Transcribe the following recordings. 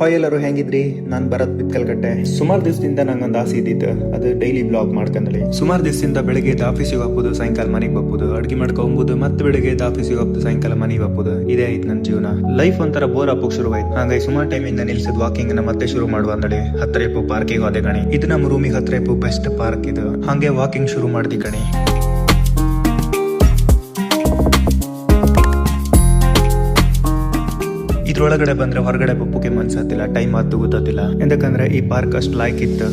Hi ಎಲ್ಲರೂ ಹೆಂಗಿದ್ರಿ? ನಾನು ಭರತ್ ಬಿತ್ಕಲ್ಗಟ್ಟೆ. ಸುಮಾರು ದಿವಸದಿಂದ ನಂಗೊಂದು ಆಸೆ ಇದ್ದಿತ್ತು, ಅದು ಡೈಲಿ ಬ್ಲಾಗ್ ಮಾಡ್ಕೊಂಡಳಿ. ಸುಮಾರು ದಿವಸದಿಂದ ಬೆಳಿಗ್ಗೆ ಆಫೀಸಿಗೆ ಹೋಗ್ಬೋದು, ಸಾಯಂಕಾಲ ಮನೆಗೆ ಹೋಗ್ಬೋದು, ಅಡ್ಗೆ ಮಾಡ್ಕೊಂಬೋದು, ಮತ್ತೆ ಬೆಳಿಗ್ಗೆ ಆಫೀಸಿಗೆ ಹೋಗ್ಬೋದು, ಸಾಯಂಕಾಲ ಮನೆಗೆ ಹೋಗ್ಬೋದು. ಇದೇ ಆಯ್ತು ನನ್ನ ಜೀವನ. ಲೈಫ್ ಒಂಥರ ಬೋರ್ ಆಗೋಕೆ ಶುರುವಾಯ್ತು. ಹಾಗಾಗಿ ಸುಮಾರು ಟೈಮಿಂದ ನಿಲ್ಸಿದ್ ವಾಕಿಂಗ್ ಮತ್ತೆ ಶುರು ಮಾಡುವ ಅಂದಳಿ. ಹತ್ತಿರ ಪಾರ್ಕಿಗೆ ಹೋದೆ ಕಣಿ. ಇದು ನಮ್ಮ ರೂಮಿಗೆ ಹತ್ತಿರ ಬೆಸ್ಟ್ ಪಾರ್ಕ್ ಇದು. ಹಾಗೆ ವಾಕಿಂಗ್ ಶುರು ಮಾಡ್ದಿ ಕಣಿ. ಇದ್ರೊಳಗಡೆ ಬಂದ್ರೆ ಹೊರಗಡೆ ಬಪ್ಪುಗೆ ಮನ್ಸತ್ತಿಲ್ಲ, ಟೈಮ್ ಆದ್ದು ಗೊತ್ತಿಲ್ಲ. ಯಾಕಂದ್ರೆ ಈ ಪಾರ್ಕ್ ಅಷ್ಟು ಲೈಕ್ ಇತ್ತು.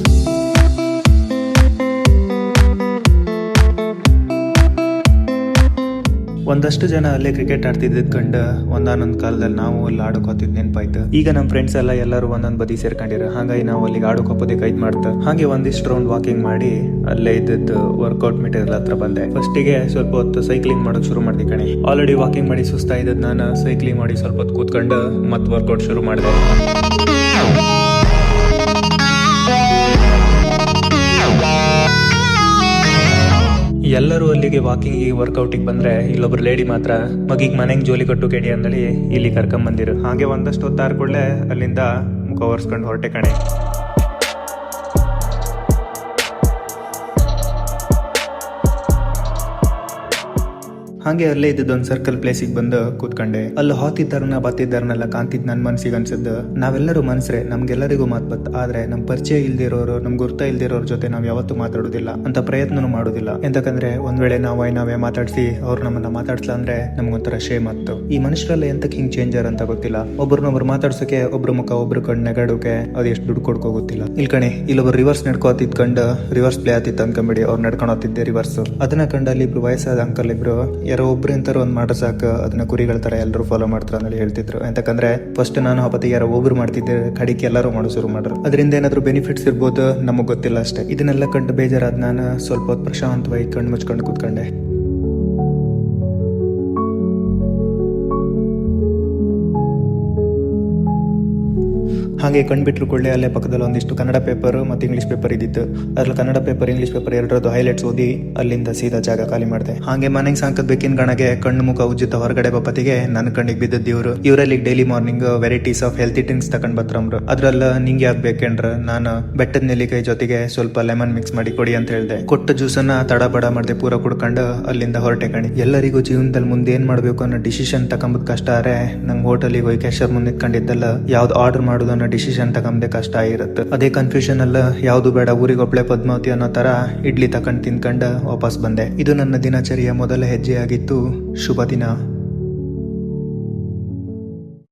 ಒಂದಷ್ಟು ಜನ ಅಲ್ಲೇ ಕ್ರಿಕೆಟ್ ಆಡ್ತಿದ್ದ ಕಂಡು ಒಂದಾನೊಂದ್ ಕಾಲದಲ್ಲಿ ನಾವು ಅಲ್ಲಿ ಆಡೋಕೋತಿದ್ ನೆನಪಾಯ್ತು. ಈಗ ನಮ್ಮ ಫ್ರೆಂಡ್ಸ್ ಎಲ್ಲರೂ ಒಂದೊಂದ್ ಬದಿ ಸೇರ್ಕೊಂಡಿರ. ಹಾಗಾಗಿ ನಾವು ಅಲ್ಲಿಗೆ ಆಡೋಕೋಪೋದೆ ಕೈದ್ ಮಾಡ್ತಾ ಹಾಗೆ ಒಂದಿಷ್ಟು ರೌಂಡ್ ವಾಕಿಂಗ್ ಮಾಡಿ ಅಲ್ಲೇ ಇದ್ದದ್ದು ವರ್ಕೌಟ್ ಮೆಟೀರಿಯಲ್ ಹತ್ರ ಬಂದೆ. ಫಸ್ಟಿಗೆ ಸ್ವಲ್ಪ ಹೊತ್ತು ಸೈಕ್ಲಿಂಗ್ ಮಾಡೋಕ್ ಶುರು ಮಾಡ್ದೆ ಕಣೆ. ಆಲ್ರೆಡಿ ವಾಕಿಂಗ್ ಮಾಡಿ ಸುಸ್ತಾ ಇದ್ದದ್ ನಾನು ಸೈಕ್ಲಿಂಗ್ ಮಾಡಿ ಸ್ವಲ್ಪ ಹೊತ್ತು ಕೂತ್ಕೊಂಡು ಮತ್ತೆ ವರ್ಕೌಟ್ ಶುರು ಮಾಡಿದೆ. ಎಲ್ಲರೂ ಅಲ್ಲಿಗೆ ವಾಕಿಂಗ್ ವರ್ಕೌಟಿಗೆ ಬಂದ್ರೆ ಇಲ್ಲೊಬ್ರು ಲೇಡಿ ಮಾತ್ರ ಮಗಿಗೆ ಮನೆಗೆ ಜೋಲಿ ಕಟ್ಟು ಕೆಡಿ ಅಂದಳಿ ಇಲ್ಲಿ ಕರ್ಕೊಂಡ್ ಬಂದಿರು. ಹಾಗೆ ಒಂದಷ್ಟು ಹೊತ್ತಾರ್ಕೊಳ್ಳೆ ಅಲ್ಲಿಂದ ಮುಖ ಒರೆಸ್ಕೊಂಡು ಹೊರಟೆ ಕಣೆ. ಹಾಗೆ ಅಲ್ಲೇ ಇದ್ದೊಂದು ಸರ್ಕಲ್ ಪ್ಲೇಸಿಗೆ ಬಂದು ಕೂತ್ಕೊಂಡೆ. ಅಲ್ಲಿ ಹಾತಿದ್ದಾರನ ಬತ್ತಿದ್ದಾರನೆಲ್ಲ ಕಾಂತಿದ್ ನನ್ ಮನ್ಸಿಗೆ ಅನ್ಸದ್ದು, ನಾವೆಲ್ಲರೂ ಮನ್ಸ್ರೆ, ನಮ್ಗೆಲ್ಲರಿಗೂ ಮಾತ್ ಬತ್. ಆದ್ರೆ ನಮ್ ಪರಿಚಯ ಇಲ್ದಿರೋರು, ನಮ್ ಗುರ್ತ ಇಲ್ದಿರೋರ್ ಜೊತೆ ನಾವ್ ಯಾವತ್ತೂ ಮಾತಾಡೋದಿಲ್ಲ, ಅಂತ ಪ್ರಯತ್ನನೂ ಮಾಡೋದಿಲ್ಲ. ಎಂತಕಂದ್ರೆ ಒಂದ್ ವೇಳೆ ನಾವೇ ಮಾತಾಡ್ಸಿ ಅವ್ರು ನಮ್ಮನ್ನ ಮಾತಾಡ್ಸಲ್ಲ ಅಂದ್ರೆ ನಮ್ಗೊಂಥರ ಶೇಮ್ ಆಗ್ತು. ಈ ಮನುಷ್ಯರೆಲ್ಲ ಎಂತಕ್ ಹಿಂಗ್ ಚೇಂಜರ್ ಅಂತ ಗೊತ್ತಿಲ್ಲ. ಒಬ್ರನ್ನೊಬ್ರು ಮಾತಾಡ್ಸೋಕೆ ಒಬ್ರು ಮುಖ ಒಬ್ರು ಕಣ್ಣು ನೆಗಾಡೋಕೆ ಅದು ಎಷ್ಟು ದುಡ್ಡು ಕೊಡ್ಕೋ ಗೊತ್ತಿಲ್ಲ. ಇಲ್ಲಿ ಕಣೆ ಇಲ್ಲೊಬ್ರು ರಿವರ್ಸ್ ನಡ್ಕೋತಿದ್ಕಂಡು ರಿವರ್ಸ್ ಪ್ಲೇ ಆತಿತ್ತು ಅನ್ಕೊಂಬೇಡಿ, ಅವ್ರು ನಡ್ಕೊಂಡು ಹೋಗ್ತಿದ್ದೆ ರಿವರ್ಸ್. ಅದನ್ನ ಕಂಡು ಅಲ್ಲಿ ಇಬ್ರು ವಯಸ್ಸಾದ ಅಂಕಲ್ ಇಬ್ರು ಯಾರೋ ಒಬ್ರು ಎಂತಾರ ಒಂದ್ ಮಾಡ್ರ ಸಾಕು ಅದನ್ನ ಕುರಿಗಳ ತರ ಎಲ್ಲರೂ ಫಾಲೋ ಮಾಡ್ತಾರ ಅಂತ ಹೇಳ್ತಿದ್ರು. ಎಂತಕಂದ್ರೆ ಫಸ್ಟ್ ನಾನು ಹಬ್ಬತ್ತಿಗೆ ಯಾರೋ ಒಬ್ರು ಮಾಡ್ತಿದ್ದೆ, ಕಡಿಕೆ ಎಲ್ಲರೂ ಮಾಡೋ ಶುರು ಮಾಡ್ರು. ಅದರಿಂದ ಏನಾದ್ರು ಬೆನಿಫಿಟ್ಸ್ ಇರ್ಬೋದು ನಮಗ್ ಗೊತ್ತಿಲ್ಲ ಅಷ್ಟೇ. ಇದನ್ನೆಲ್ಲ ಕಂಡು ಬೇಜಾರಾದ ನಾನು ಸ್ವಲ್ಪ ಹೊತ್ತು ಪ್ರಶಾಂತವಾಗಿ ಕಣ್ಣು ಮುಚ್ಕೊಂಡು ಕೂತ್ಕೊಂಡೆ. ಹಾಗೆ ಕಣ್ಬಿಟ್ರು ಕೊಳ್ಳೆ ಅಲ್ಲೇ ಪಕ್ಕದಲ್ಲಿ ಒಂದಿಷ್ಟು ಕನ್ನಡ ಪೇಪರ್ ಮತ್ತೆ ಇಂಗ್ಲಿಷ್ ಪೇಪರ್ ಇದ್ದಿತ್ತು. ಅದ್ರಲ್ಲಿ ಕನ್ನಡ ಪೇಪರ್ ಇಂಗ್ಲಿಷ್ ಪೇಪರ್ ಎರಡರದ್ದು ಹೈಲೈಟ್ಸ್ ಓದಿ ಅಲ್ಲಿಂದ ಸೀದಾ ಜಾಗ ಖಾಲಿ ಮಾಡಿದೆ. ಹಾಗೆ ಮನೆಗೆ ಸಾಕದ್ ಬೇಕಿನ ಗಣಗೆ ಕಣ್ಣು ಮುಖ ಉಜ್ಜಿತ ಹೊರಗಡೆ ಬಪ್ಪತ್ತಿಗೆ ನನ್ನ ಕಣ್ಣಿಗೆ ಬಿದ್ದದ್ದು ಇವರು. ಇವರಲ್ಲಿ daily morning varieties of healthy drinks ತಕೊಂಡ್ ಬತ್ರಮ್ರು. ಅದ್ರಲ್ಲ ನಿಂಗೆ ಯಾಕೆ ಬೇಕೇನ್ರ ನಾನು ಬೆಟ್ಟದ ನೆಲ್ಲಿಕಾಯಿ ಜೊತೆಗೆ ಸ್ವಲ್ಪ ಲೆಮನ್ ಮಿಕ್ಸ್ ಮಾಡಿ ಕೊಡಿ ಅಂತ ಹೇಳ್ದೆ. ಕೊಟ್ಟ ಜ್ಯೂಸನ್ನ ತಡ ಬಡ ಮಾಡ್ದೆ ಪೂರ ಕುಡ್ಕೊಂಡು ಅಲ್ಲಿಂದ ಹೊರಟೆ ಕಣಿ. ಎಲ್ಲರಿಗೂ ಜೀವನದಲ್ಲಿ ಮುಂದೆ ಏನ್ ಮಾಡ್ಬೇಕು ಅನ್ನೋ ಡಿಸಿಷನ್ ತಕೊಂಬದ್ ಕಷ್ಟ. ಆದ್ರೆ ನಂಗೆ ಹೋಟೆಲಿಗೆ ಹೋಗಿ ಕ್ಯಾಶರ್ ಮುಂದೆ ಇಟ್ಕೊಂಡಿದ್ದಲ್ಲ, ಯಾವ್ದು ಆರ್ಡರ್ ಮಾಡೋದು ಅನ್ನೋ ಡಿಸಿಷನ್ ತಗೊಂಡೆ ಕಷ್ಟ ಆಗಿರುತ್ತೆ. ಅದೇ ಕನ್ಫ್ಯೂಷನ್ ಅಲ್ಲ, ಯಾವ್ದು ಬೇಡ ಊರಿಗೊಬ್ಳೆ ಪದ್ಮಾವತಿ ಅನ್ನೋ ತರ ಇಡ್ಲಿ ತಕೊಂಡ್ ತಿನ್ಕೊಂಡ ವಾಪಸ್ ಬಂದೆ. ಇದು ನನ್ನ ದಿನಚರಿಯ ಮೊದಲ ಹೆಜ್ಜೆ ಆಗಿತ್ತು. ಶುಭ ದಿನ.